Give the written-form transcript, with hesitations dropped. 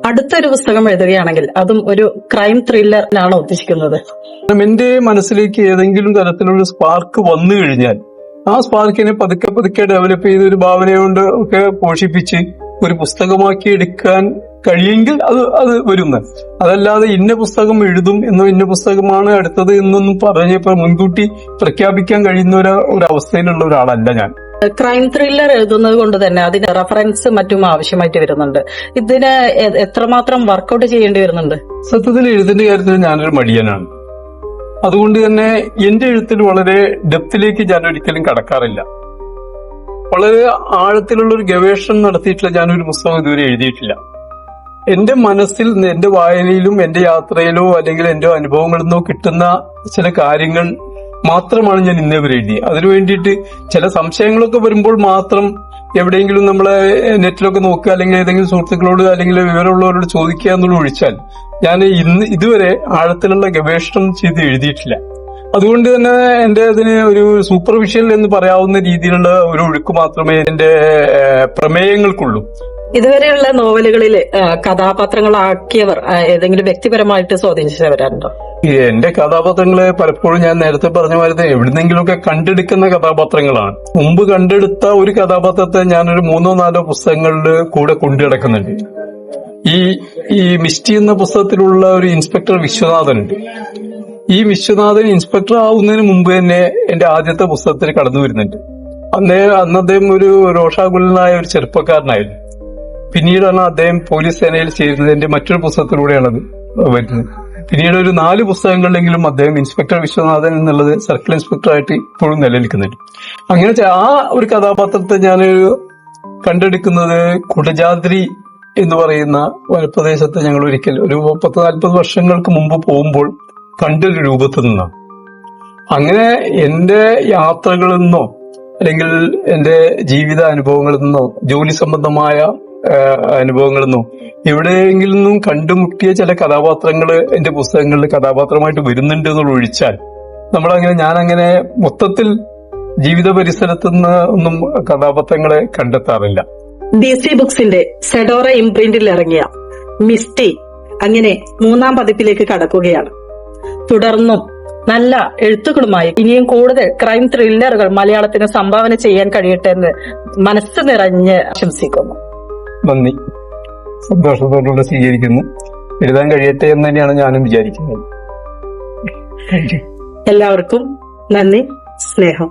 അടുത്തൊരു പുസ്തകം എഴുതുകയാണെങ്കിൽ അതും ഒരു ക്രൈം ത്രില്ലറിനാണോ ഉദ്ദേശിക്കുന്നത്? എന്റെ മനസ്സിലേക്ക് ഏതെങ്കിലും തരത്തിലുള്ള സ്പാർക്ക് വന്നു കഴിഞ്ഞാൽ ആ സ്പാർക്കിനെ പതുക്കെ പതുക്കെ ഡെവലപ്പ് ചെയ്ത് ഒരു ഭാവന കൊണ്ട് ഒക്കെ പോഷിപ്പിച്ച് ഒരു പുസ്തകമാക്കി എടുക്കാൻ കഴിയെങ്കിൽ അത് വരുന്ന, അതല്ലാതെ ഇന്ന പുസ്തകം എഴുതും എന്നോ ഇന്ന പുസ്തകമാണ് അടുത്തത് എന്നൊന്നും പറഞ്ഞപ്പോ മുൻകൂട്ടി പ്രഖ്യാപിക്കാൻ കഴിയുന്ന ഒരു അവസ്ഥയിലുള്ള ഒരാളല്ല ഞാൻ. ക്രൈം ത്രില്ലർ എഴുതുന്നത് കൊണ്ട് തന്നെ അതിന് റെഫറൻസ് മറ്റും ആവശ്യമായിട്ട് വരുന്നുണ്ട്. ഇതിന് എത്രമാത്രം വർക്കൗട്ട് ചെയ്യേണ്ടി വരുന്നുണ്ട്? സത്യത്തിൽ എഴുത്തിന്റെ കാര്യത്തിൽ ഞാനൊരു മടിയനാണ്. അതുകൊണ്ട് തന്നെ എന്റെ എഴുത്തിൽ വളരെ ഡെപ്തിലേക്ക് ഞാൻ ഒരിക്കലും കടക്കാറില്ല. വളരെ ആഴത്തിലുള്ള ഒരു ഗവേഷണം നടത്തിയിട്ടുള്ള ഞാനൊരു പുസ്തകം ഇതുവരെ എഴുതിയിട്ടില്ല. എന്റെ മനസ്സിൽ, എന്റെ വായനയിലും എന്റെ യാത്രയിലോ അല്ലെങ്കിൽ എന്റെ അനുഭവങ്ങളിൽ നിന്നോ കിട്ടുന്ന ചില കാര്യങ്ങൾ മാത്രമാണ് ഞാൻ ഇന്നേ വരെ എഴുതിയത്. അതിനു വേണ്ടിയിട്ട് ചില സംശയങ്ങളൊക്കെ വരുമ്പോൾ മാത്രം എവിടെയെങ്കിലും നമ്മളെ നെറ്റിലൊക്കെ നോക്കുക, അല്ലെങ്കിൽ ഏതെങ്കിലും സുഹൃത്തുക്കളോട് അല്ലെങ്കിൽ വിവരമുള്ളവരോട് ചോദിക്കുക എന്നുള്ള ഒഴിച്ചാൽ ഞാൻ ഇതുവരെ ആഴത്തിലുള്ള ഗവേഷണം ചെയ്ത് എഴുതിയിട്ടില്ല. അതുകൊണ്ട് തന്നെ എന്റെ അതിന് ഒരു സൂപ്പർഫിഷ്യൽ എന്ന് പറയാവുന്ന രീതിയിലുള്ള ഒരു ഒഴുക്ക് മാത്രമേ എന്റെ പ്രമേയങ്ങൾക്കുള്ളൂ. ഇതുവരെയുള്ള നോവലുകളിൽ കഥാപാത്രങ്ങളാക്കിയവർ ഏതെങ്കിലും വ്യക്തിപരമായിട്ട് സ്വാധീനിച്ചവരുണ്ടോ? എന്റെ കഥാപാത്രങ്ങളെ പലപ്പോഴും ഞാൻ നേരത്തെ പറഞ്ഞ മാതിരി എവിടുന്നെങ്കിലുമൊക്കെ കണ്ടെടുക്കുന്ന കഥാപാത്രങ്ങളാണ്. മുമ്പ് കണ്ടെടുത്ത ഒരു കഥാപാത്രത്തെ ഞാനൊരു 3-4 പുസ്തകങ്ങളിൽ കൂടെ കൊണ്ടുനടക്കുന്നുണ്ട്. ഈ മിസ്റ്റി എന്ന പുസ്തകത്തിലുള്ള ഒരു ഇൻസ്പെക്ടർ വിശ്വനാഥൻ ഉണ്ട്. ഈ വിശ്വനാഥൻ ഇൻസ്പെക്ടർ ആവുന്നതിന് മുമ്പ് തന്നെ എന്റെ ആദ്യത്തെ പുസ്തകത്തിൽ കടന്നു വരുന്നുണ്ട്. അന്ന് അദ്ദേഹം ഒരു രോഷാകുലനായ ഒരു ചെറുപ്പക്കാരനായിരുന്നു. പിന്നീടാണ് അദ്ദേഹം പോലീസ് സേനയിൽ ചേരുന്നത്. എന്റെ മറ്റൊരു പുസ്തകത്തിലൂടെയാണത് വരുന്നത്. പിന്നീട് ഒരു 4 പുസ്തകങ്ങളിലെങ്കിലും അദ്ദേഹം ഇൻസ്പെക്ടർ വിശ്വനാഥൻ എന്നുള്ളത് സർക്കിൾ ഇൻസ്പെക്ടറായിട്ട് ഇപ്പോഴും നിലനിൽക്കുന്നുണ്ട്. അങ്ങനെ ആ ഒരു കഥാപാത്രത്തെ ഞാൻ കണ്ടെടുക്കുന്നത് കുടജാദ്രി എന്ന് പറയുന്ന വനപ്രദേശത്ത് ഞങ്ങൾ ഒരിക്കൽ ഒരു 30-40 വർഷങ്ങൾക്ക് മുമ്പ് പോകുമ്പോൾ കണ്ടൊരു രൂപത്തിൽ നിന്നാണ്. അങ്ങനെ എന്റെ യാത്രകളിൽ നിന്നോ അല്ലെങ്കിൽ എന്റെ ജീവിത അനുഭവങ്ങളിൽ നിന്നോ ജോലി സംബന്ധമായ അനുഭവങ്ങളിൽ നിന്നോ എവിടെയെങ്കിലും നിന്നും കണ്ടുമുട്ടിയ ചില കഥാപാത്രങ്ങൾ എന്റെ പുസ്തകങ്ങളിൽ കഥാപാത്രമായിട്ട് വരുന്നുണ്ട് എന്നുള്ള ഒഴിച്ചാൽ ഞാനങ്ങനെ മൊത്തത്തിൽ ജീവിത പരിസരത്തു നിന്ന് ഒന്നും കഥാപാത്രങ്ങളെ കണ്ടെത്താറില്ല. DC ബുക്സിന്റെ സെഡോറ ഇംപ്രിന്റിൽ ഇറങ്ങിയ മിസ്റ്റി അങ്ങനെ 3ാം പതിപ്പിലേക്ക് കടക്കുകയാണ്. തുടർന്നും നല്ല എഴുത്തുകളുമായി ഇനിയും കൂടുതൽ ക്രൈം ത്രില്ലറുകൾ മലയാളത്തിന് സംഭാവന ചെയ്യാൻ കഴിയട്ടെ എന്ന് മനസ്സ് നിറഞ്ഞ് ആശംസിക്കുന്നു. നന്ദി. സന്തോഷത്തോടുകൂടി സ്വീകരിക്കുന്നു. എഴുതാൻ കഴിയട്ടെ എന്ന് തന്നെയാണ് ഞാനും വിചാരിക്കുന്നത്. എല്ലാവർക്കും നന്ദി, സ്നേഹം.